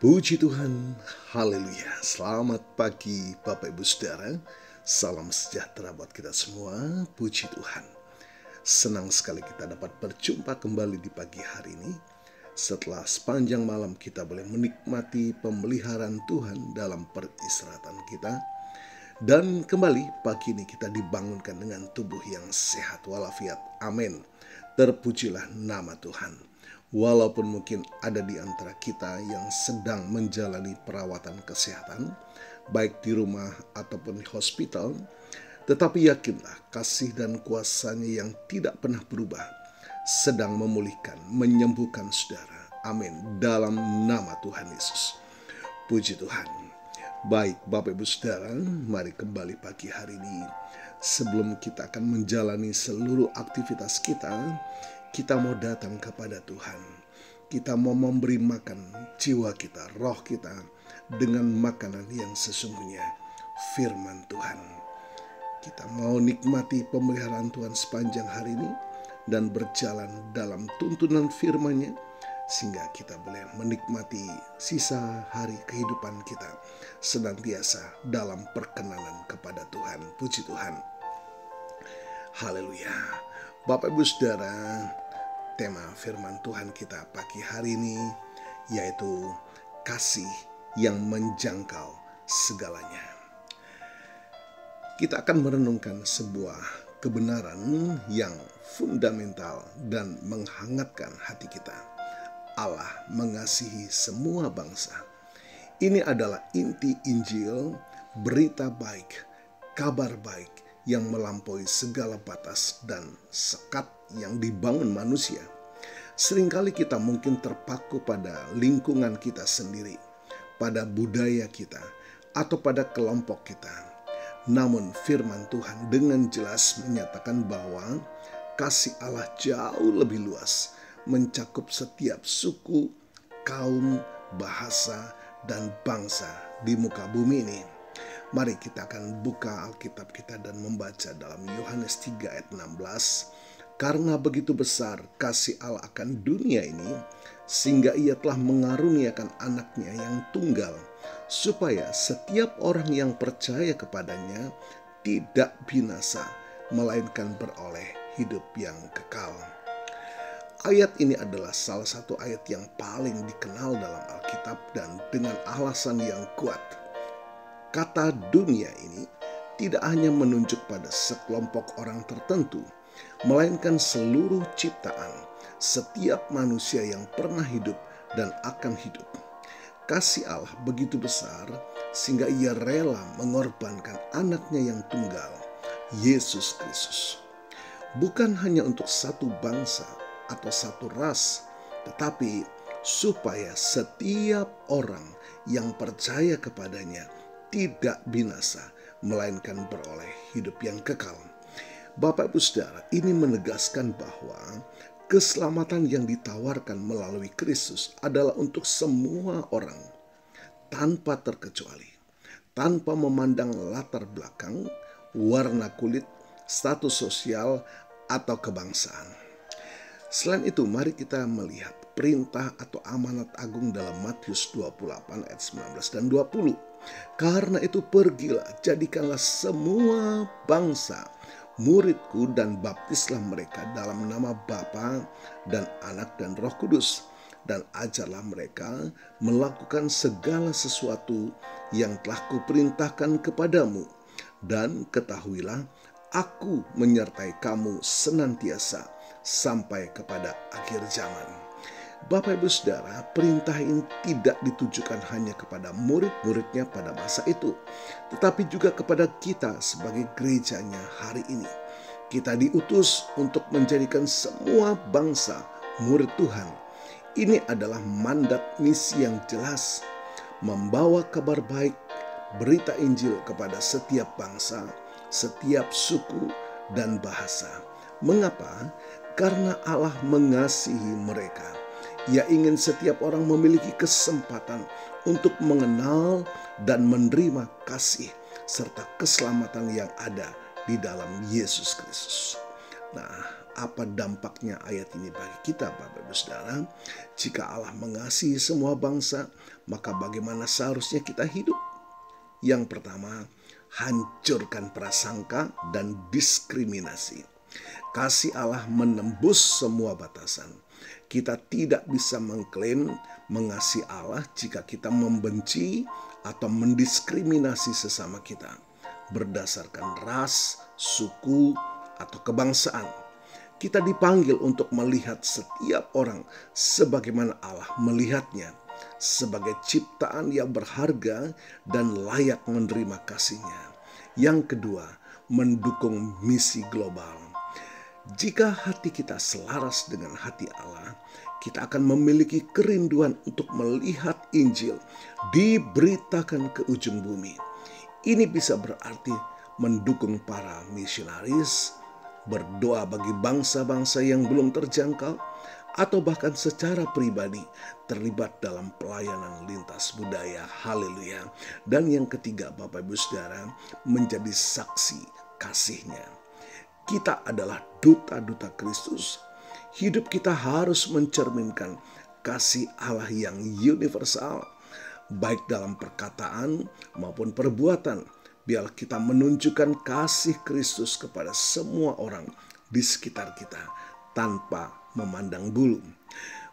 Puji Tuhan, haleluya. Selamat pagi Bapak Ibu Saudara. Salam sejahtera buat kita semua. Puji Tuhan. Senang sekali kita dapat berjumpa kembali di pagi hari ini. Setelah sepanjang malam kita boleh menikmati pemeliharaan Tuhan dalam peristirahatan kita. Dan kembali pagi ini kita dibangunkan dengan tubuh yang sehat walafiat. Amin. Terpujilah nama Tuhan. Walaupun mungkin ada di antara kita yang sedang menjalani perawatan kesehatan, baik di rumah ataupun di hospital, tetapi yakinlah kasih dan kuasa-Nya yang tidak pernah berubah sedang memulihkan, menyembuhkan saudara. Amin. Dalam nama Tuhan Yesus. Puji Tuhan. Baik Bapak Ibu Saudara, mari kembali pagi hari ini. Sebelum kita akan menjalani seluruh aktivitas kita mau datang kepada Tuhan. Kita mau memberi makan jiwa kita, roh kita dengan makanan yang sesungguhnya, firman Tuhan. Kita mau nikmati pemeliharaan Tuhan sepanjang hari ini dan berjalan dalam tuntunan firman-Nya sehingga kita boleh menikmati sisa hari kehidupan kita senantiasa dalam perkenanan kepada Tuhan. Puji Tuhan. Haleluya. Bapak Ibu Saudara, tema firman Tuhan kita pagi hari ini yaitu kasih yang menjangkau segalanya. Kita akan merenungkan sebuah kebenaran yang fundamental dan menghangatkan hati kita. Allah mengasihi semua bangsa. Ini adalah inti Injil, berita baik, kabar baik yang melampaui segala batas dan sekat yang dibangun manusia. Seringkali kita mungkin terpaku pada lingkungan kita sendiri, pada budaya kita, atau pada kelompok kita. Namun firman Tuhan dengan jelas menyatakan bahwa kasih Allah jauh lebih luas, mencakup setiap suku, kaum, bahasa, dan bangsa di muka bumi ini. Mari kita akan buka Alkitab kita dan membaca dalam Yohanes 3 ayat 16. Karena begitu besar kasih Allah akan dunia ini, sehingga Ia telah mengaruniakan anaknya yang tunggal, supaya setiap orang yang percaya kepadanya tidak binasa, melainkan beroleh hidup yang kekal. Ayat ini adalah salah satu ayat yang paling dikenal dalam Alkitab dan dengan alasan yang kuat. Kata dunia ini tidak hanya menunjuk pada sekelompok orang tertentu, melainkan seluruh ciptaan, setiap manusia yang pernah hidup dan akan hidup. Kasih Allah begitu besar sehingga Ia rela mengorbankan anaknya yang tunggal, Yesus Kristus. Bukan hanya untuk satu bangsa atau satu ras, tetapi supaya setiap orang yang percaya kepadanya tidak binasa, melainkan beroleh hidup yang kekal. Bapak Ibu Saudara, ini menegaskan bahwa keselamatan yang ditawarkan melalui Kristus adalah untuk semua orang, tanpa terkecuali, tanpa memandang latar belakang, warna kulit, status sosial, atau kebangsaan. Selain itu, mari kita melihat perintah atau amanat agung dalam Matius 28 ayat 19 dan 20. Karena itu pergilah, jadikanlah semua bangsa muridku dan baptislah mereka dalam nama Bapa dan Anak dan Roh Kudus, dan ajarlah mereka melakukan segala sesuatu yang telah kuperintahkan kepadamu, dan ketahuilah aku menyertai kamu senantiasa sampai kepada akhir zaman. Bapak Ibu Saudara, perintah ini tidak ditujukan hanya kepada murid-muridnya pada masa itu, tetapi juga kepada kita sebagai gerejanya hari ini. Kita diutus untuk menjadikan semua bangsa murid Tuhan. Ini adalah mandat misi yang jelas, membawa kabar baik, berita Injil kepada setiap bangsa, setiap suku, dan bahasa. Mengapa? Karena Allah mengasihi mereka. Ia ingin setiap orang memiliki kesempatan untuk mengenal dan menerima kasih serta keselamatan yang ada di dalam Yesus Kristus. Nah, apa dampaknya ayat ini bagi kita, Bapak Ibu Saudara? Jika Allah mengasihi semua bangsa, maka bagaimana seharusnya kita hidup? Yang pertama, hancurkan prasangka dan diskriminasi. Kasih Allah menembus semua batasan. Kita tidak bisa mengklaim mengasihi Allah jika kita membenci atau mendiskriminasi sesama kita berdasarkan ras, suku, atau kebangsaan. Kita dipanggil untuk melihat setiap orang sebagaimana Allah melihatnya, sebagai ciptaan yang berharga dan layak menerima kasih-Nya. Yang kedua, mendukung misi global. Jika hati kita selaras dengan hati Allah, kita akan memiliki kerinduan untuk melihat Injil diberitakan ke ujung bumi. Ini bisa berarti mendukung para misionaris, berdoa bagi bangsa-bangsa yang belum terjangkau, atau bahkan secara pribadi terlibat dalam pelayanan lintas budaya. Haleluya. Dan yang ketiga, Bapak Ibu Saudara, menjadi saksi kasih-Nya. Kita adalah duta-duta Kristus. Hidup kita harus mencerminkan kasih Allah yang universal, baik dalam perkataan maupun perbuatan. Biar kita menunjukkan kasih Kristus kepada semua orang di sekitar kita tanpa memandang bulu.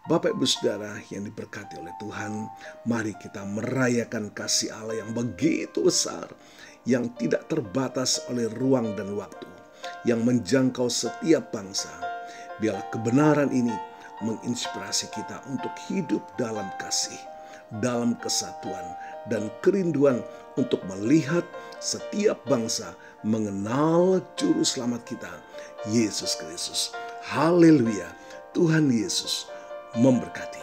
Bapak Ibu Saudara yang diberkati oleh Tuhan, mari kita merayakan kasih Allah yang begitu besar, yang tidak terbatas oleh ruang dan waktu, yang menjangkau setiap bangsa. Biarlah kebenaran ini menginspirasi kita untuk hidup dalam kasih, dalam kesatuan, dan kerinduan untuk melihat setiap bangsa mengenal Juru Selamat kita, Yesus Kristus. Haleluya, Tuhan Yesus memberkati.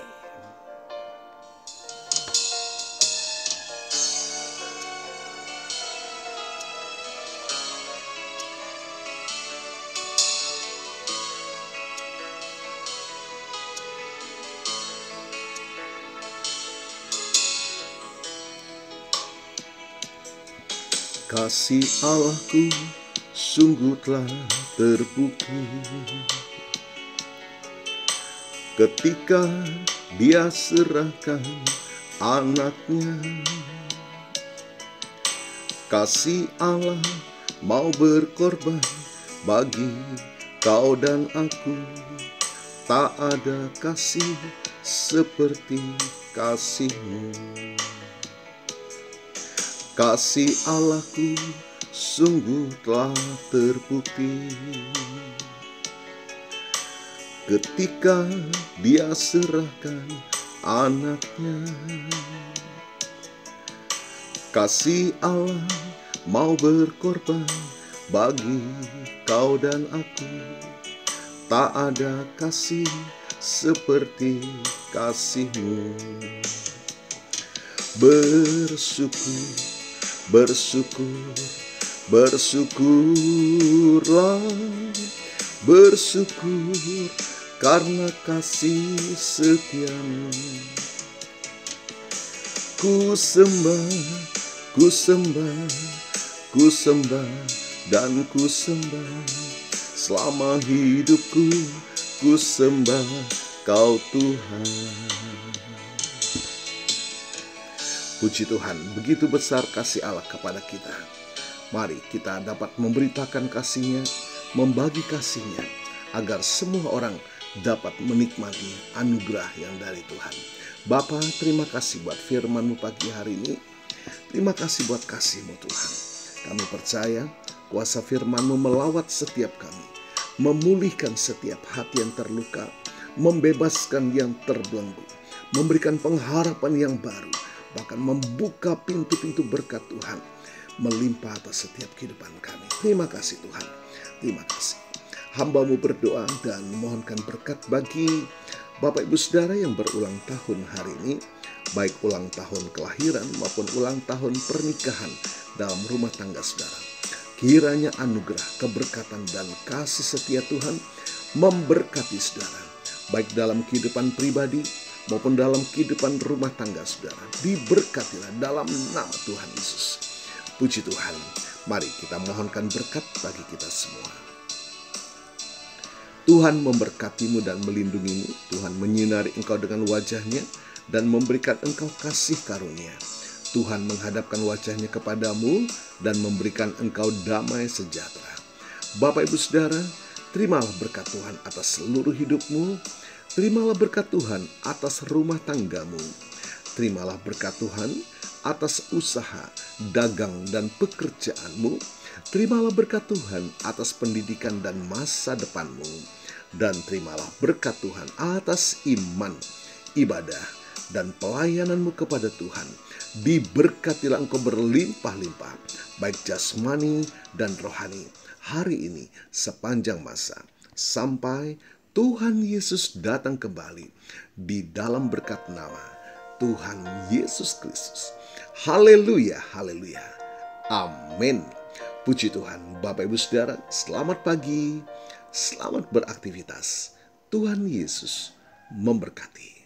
Kasih Allahku sungguh telah terbukti ketika Dia serahkan anaknya. Kasih Allah mau berkorban bagi kau dan aku. Tak ada kasih seperti kasih-Mu. Kasih Allahku sungguh telah terbukti ketika Dia serahkan anaknya. Kasih Allah mau berkorban bagi kau dan aku. Tak ada kasih seperti kasih-Mu. Bersyukur, bersyukur, bersyukurlah, bersyukur karena kasih setia-Mu. Ku sembah, ku sembah, ku sembah dan ku sembah. Selama hidupku ku sembah Kau Tuhan. Puji Tuhan, begitu besar kasih Allah kepada kita. Mari kita dapat memberitakan kasih-Nya, membagi kasih-Nya, agar semua orang dapat menikmati anugerah yang dari Tuhan. Bapa, terima kasih buat firman-Mu pagi hari ini. Terima kasih buat kasih-Mu Tuhan. Kami percaya kuasa firman-Mu melawat setiap kami, memulihkan setiap hati yang terluka, membebaskan yang terbelenggu, memberikan pengharapan yang baru, bahkan membuka pintu-pintu berkat Tuhan melimpah atas setiap kehidupan kami. Terima kasih Tuhan, terima kasih. Hamba-Mu berdoa dan mohonkan berkat bagi Bapak Ibu Saudara yang berulang tahun hari ini, baik ulang tahun kelahiran maupun ulang tahun pernikahan dalam rumah tangga saudara. Kiranya anugerah, keberkatan, dan kasih setia Tuhan memberkati saudara, baik dalam kehidupan pribadi maupun dalam kehidupan rumah tangga saudara. Diberkatilah dalam nama Tuhan Yesus. Puji Tuhan, mari kita mohonkan berkat bagi kita semua. Tuhan memberkatimu dan melindungimu. Tuhan menyinari engkau dengan wajah-Nya dan memberikan engkau kasih karunia. Tuhan menghadapkan wajahnya kepadamu dan memberikan engkau damai sejahtera. Bapak Ibu Saudara, terimalah berkat Tuhan atas seluruh hidupmu. Terimalah berkat Tuhan atas rumah tanggamu. Terimalah berkat Tuhan atas usaha, dagang, dan pekerjaanmu. Terimalah berkat Tuhan atas pendidikan dan masa depanmu. Dan terimalah berkat Tuhan atas iman, ibadah, dan pelayananmu kepada Tuhan. Diberkatilah engkau berlimpah-limpah, baik jasmani dan rohani, hari ini sepanjang masa, sampai Tuhan Yesus datang kembali di dalam berkat nama Tuhan Yesus Kristus. Haleluya, haleluya. Amin. Puji Tuhan. Bapak Ibu Saudara, selamat pagi. Selamat beraktivitas. Tuhan Yesus memberkati.